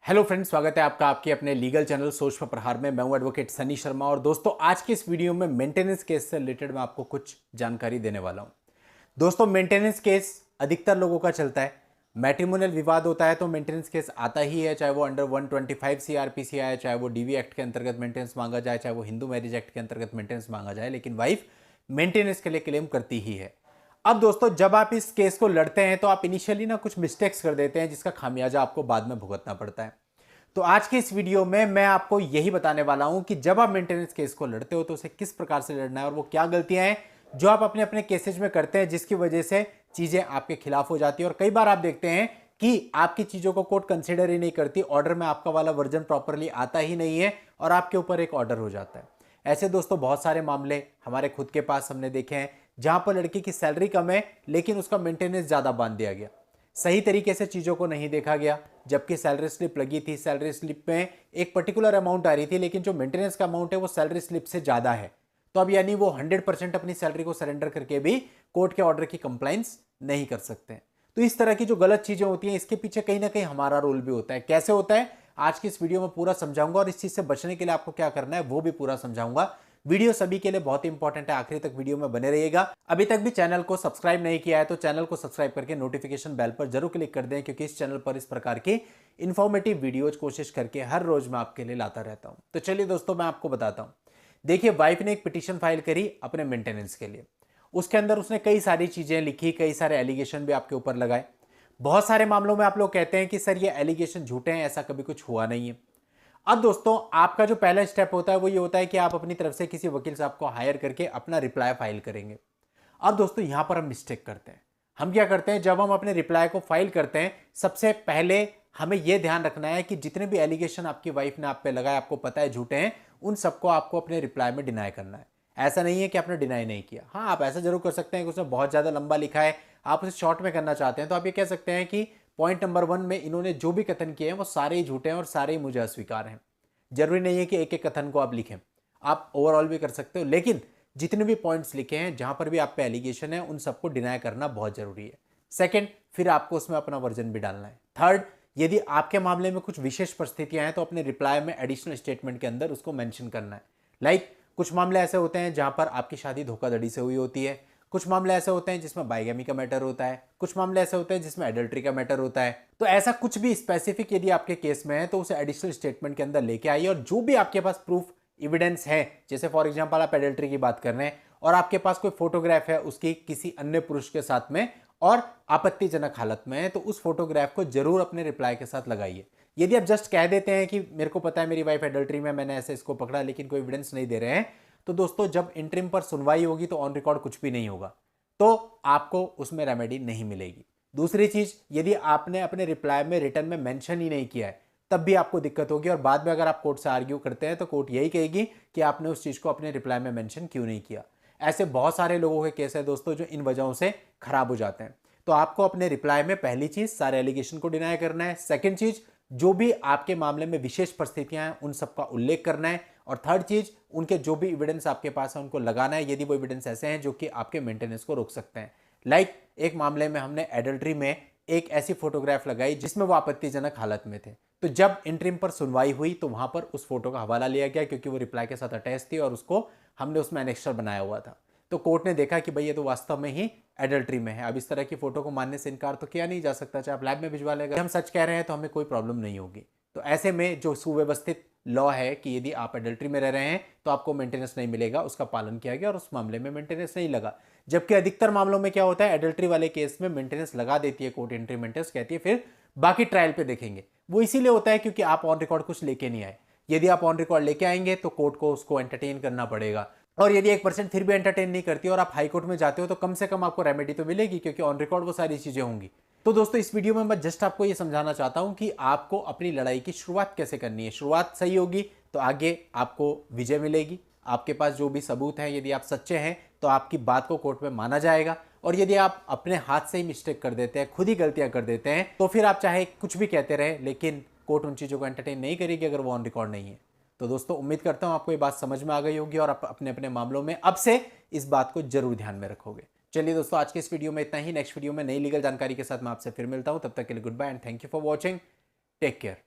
Hello friends, स्वागत है आपका आपके अपने लीगल चैनल सोच पर प्रहार में। मैं हूं एडवोकेट सनी शर्मा और दोस्तों आज की इस वीडियो में मेंटेनेंस केस से रिलेटेड मैं आपको कुछ जानकारी देने वाला हूं। दोस्तों मेंटेनेंस केस अधिकतर लोगों का चलता है। मैट्रिमोनियल विवाद होता है तो मेंटेनेंस केस आता ही है, चाहे वो अंडर 125 सीआरपीसी आए, चाहे वो डीवी एक्ट के अंतर्गत मेंटेनेंस मांगा जाए, चाहे वो हिंदू मैरिज एक्ट के अंतर्गत मेंटेनेंस मांगा जाए, लेकिन वाइफ मेंटेनेंस के लिए क्लेम करती ही है। अब दोस्तों जब आप इस केस को लड़ते हैं तो आप इनिशियली ना कुछ मिस्टेक्स कर देते हैं जिसका खामियाजा आपको बाद में भुगतना पड़ता है। तो आज के इस वीडियो में मैं आपको यही बताने वाला हूं कि जब आप मेंटेनेंस केस को लड़ते हो तो उसे किस प्रकार से लड़ना है और वो क्या गलतियां हैं जो आप अपने अपने केसेज में करते हैं जिसकी वजह से चीजें आपके खिलाफ हो जाती है। और कई बार आप देखते हैं कि आपकी चीजों को कोर्ट कंसिडर ही नहीं करती, ऑर्डर में आपका वाला वर्जन प्रॉपरली आता ही नहीं है और आपके ऊपर एक ऑर्डर हो जाता है। ऐसे दोस्तों बहुत सारे मामले हमारे खुद के पास हमने देखे हैं जहां पर लड़की की सैलरी कम है लेकिन उसका मेंटेनेंस ज्यादा बांध दिया गया, सही तरीके से चीजों को नहीं देखा गया। जबकि सैलरी स्लिप लगी थी, सैलरी स्लिप में एक पर्टिकुलर अमाउंट आ रही थी लेकिन जो मेंटेनेंस का अमाउंट है वो सैलरी स्लिप से ज्यादा है। तो अब यानी वो 100% अपनी सैलरी को सरेंडर करके भी कोर्ट के ऑर्डर की कंप्लाइंस नहीं कर सकते। तो इस तरह की जो गलत चीजें होती हैं इसके पीछे कहीं ना कहीं हमारा रोल भी होता है। कैसे होता है आज की इस वीडियो में पूरा समझाऊंगा और इस चीज से बचने के लिए आपको क्या करना है वो भी पूरा समझाऊंगा। वीडियो सभी के लिए बहुत इंपॉर्टेंट है, आखिरी तक वीडियो में बने रहिएगा। अभी तक भी चैनल को सब्सक्राइब नहीं किया है तो चैनल को सब्सक्राइब करके नोटिफिकेशन बेल पर जरूर क्लिक कर दें, क्योंकि इस चैनल पर इस प्रकार की इंफॉर्मेटिव वीडियोज कोशिश करके हर रोज मैं आपके लिए लाता रहता हूं। तो चलिए दोस्तों मैं आपको बताता हूं। देखिए वाइफ ने एक पिटीशन फाइल करी अपने मेंटेनेंस के लिए। उसके अंदर उसने कई सारी चीजें लिखी, कई सारे एलिगेशन भी आपके ऊपर लगाए। बहुत सारे मामलों में आप लोग कहते हैं कि सर ये एलिगेशन झूठे हैं, ऐसा कभी कुछ हुआ नहीं है। अब दोस्तों आपका जो पहला स्टेप होता है वो ये होता है कि आप अपनी तरफ से किसी वकील साहब को हायर करके अपना रिप्लाई फाइल करेंगे। अब दोस्तों यहां पर हम मिस्टेक करते हैं। हम क्या करते हैं, जब हम अपने रिप्लाई को फाइल करते हैं सबसे पहले हमें यह ध्यान रखना है कि जितने भी एलिगेशन आपकी वाइफ ने आप पे लगाए, आपको पता है झूठे हैं, उन सबको आपको अपने रिप्लाई में डिनाई करना है। ऐसा नहीं है कि आपने डिनाई नहीं किया। हाँ, आप ऐसा जरूर कर सकते हैं कि उसने बहुत ज्यादा लंबा लिखा है, आप उसे शॉर्ट में करना चाहते हैं तो आप ये कह सकते हैं कि पॉइंट नंबर 1 में इन्होंने जो भी कथन किए हैं वो सारे ही झूठे हैं और सारे ही मुझे अस्वीकार हैं। जरूरी नहीं है कि एक एक कथन को आप लिखें, आप ओवरऑल भी कर सकते हो, लेकिन जितने भी पॉइंट्स लिखे हैं जहां पर भी आप पे एलिगेशन है उन सबको डिनाई करना बहुत जरूरी है। सेकंड, फिर आपको उसमें अपना वर्जन भी डालना है। थर्ड, यदि आपके मामले में कुछ विशेष परिस्थितियां हैं तो अपने रिप्लाई में एडिशनल स्टेटमेंट के अंदर उसको मेंशन करना है। लाइक कुछ मामले ऐसे होते हैं जहां पर आपकी शादी धोखाधड़ी से हुई होती है, कुछ मामले ऐसे होते हैं जिसमें बाइगैमी का मैटर होता है, कुछ मामले ऐसे होते हैं जिसमें एडल्ट्री का मैटर होता है। तो ऐसा कुछ भी स्पेसिफिक यदि आपके केस में है तो उसे एडिशनल स्टेटमेंट के अंदर लेके आइए और जो भी आपके पास प्रूफ एविडेंस है, जैसे फॉर एग्जांपल आप एडल्ट्री की बात कर रहे हैं और आपके पास कोई फोटोग्राफ है उसकी किसी अन्य पुरुष के साथ में और आपत्तिजनक हालत में है, तो उस फोटोग्राफ को जरूर अपने रिप्लाई के साथ लगाइए। यदि आप जस्ट कह देते हैं कि मेरे को पता है मेरी वाइफ एडल्ट्री में, मैंने ऐसे इसको पकड़ा, लेकिन कोई एविडेंस नहीं दे रहे हैं, तो दोस्तों जब इंटरिम पर सुनवाई होगी तो ऑन रिकॉर्ड कुछ भी नहीं होगा, तो आपको उसमें रेमेडी नहीं मिलेगी। दूसरी चीज, यदि आपने अपने रिप्लाई में रिटर्न में मेंशन ही नहीं किया है तब भी आपको दिक्कत होगी और बाद में अगर आप कोर्ट से आर्ग्यू करते हैं तो कोर्ट यही कहेगी कि आपने उस चीज को अपने रिप्लाई में मेंशन क्यों नहीं किया। ऐसे बहुत सारे लोगों के केस है दोस्तों जो इन वजहों से खराब हो जाते हैं। तो आपको अपने रिप्लाई में पहली चीज सारे एलिगेशन को डिनाई करना है। सेकंड चीज, जो भी आपके मामले में विशेष परिस्थितियां हैं उन सबका उल्लेख करना है। और थर्ड चीज, उनके जो भी एविडेंस आपके पास है उनको लगाना है यदि वो एविडेंस ऐसे हैं जो कि आपके मेंटेनेंस को रोक सकते हैं। लाइक एक मामले में हमने एडल्ट्री में एक ऐसी फोटोग्राफ लगाई जिसमें वो आपत्तिजनक हालत में थे, तो जब इंटरिम पर सुनवाई हुई तो वहां पर उस फोटो का हवाला लिया गया क्योंकि वो रिप्लाई के साथ अटैच थी और उसको हमने उसमें एनेक्स्टर बनाया हुआ था। तो कोर्ट ने देखा कि भाई ये तो वास्तव में ही एडल्ट्री में है। अब इस तरह की फोटो को मानने से इनकार तो किया नहीं जा सकता, चाहे आप लैब में भिजवा लेगा, हम सच कह रहे हैं तो हमें कोई प्रॉब्लम नहीं होगी। तो ऐसे में जो सुव्यवस्थित लॉ है कि यदि आप एडल्ट्री में रह रहे हैं तो आपको मेंटेनेंस नहीं मिलेगा, उसका पालन किया गया और उस मामले में मेंटेनेंस नहीं लगा। जबकि अधिकतर मामलों में क्या होता है, एडल्ट्री वाले केस में मेंटेनेंस लगा देती है कोर्ट, एंट्री मेंटेनेंस कहती है फिर बाकी ट्रायल पे देखेंगे। वो इसीलिए होता है क्योंकि आप ऑन रिकॉर्ड कुछ लेके नहीं आए। यदि आप ऑन रिकॉर्ड लेके आएंगे तो कोर्ट को उसको एंटरटेन करना पड़ेगा, और यदि 1% फिर भी एंटरटेन नहीं करती और आप हाई कोर्ट में जाते हो तो कम से कम आपको रेमेडी तो मिलेगी क्योंकि ऑन रिकॉर्ड वो सारी चीजें होंगी। तो दोस्तों इस वीडियो में मैं जस्ट आपको ये समझाना चाहता हूं कि आपको अपनी लड़ाई की शुरुआत कैसे करनी है। शुरुआत सही होगी तो आगे आपको विजय मिलेगी। आपके पास जो भी सबूत हैं, यदि आप सच्चे हैं तो आपकी बात को कोर्ट में माना जाएगा, और यदि आप अपने हाथ से ही मिस्टेक कर देते हैं, खुद ही गलतियां कर देते हैं, तो फिर आप चाहे कुछ भी कहते रहे लेकिन कोर्ट उन चीज़ों को एंटरटेन नहीं करेगी अगर वो ऑन रिकॉर्ड नहीं है। तो दोस्तों उम्मीद करता हूं आपको ये बात समझ में आ गई होगी और आप अपने अपने मामलों में अब से इस बात को जरूर ध्यान में रखोगे। चलिए दोस्तों आज के इस वीडियो में इतना ही। नेक्स्ट वीडियो में नई लीगल जानकारी के साथ मैं आपसे फिर मिलता हूं। तब तक के लिए good bye and thank you for watching. Take care.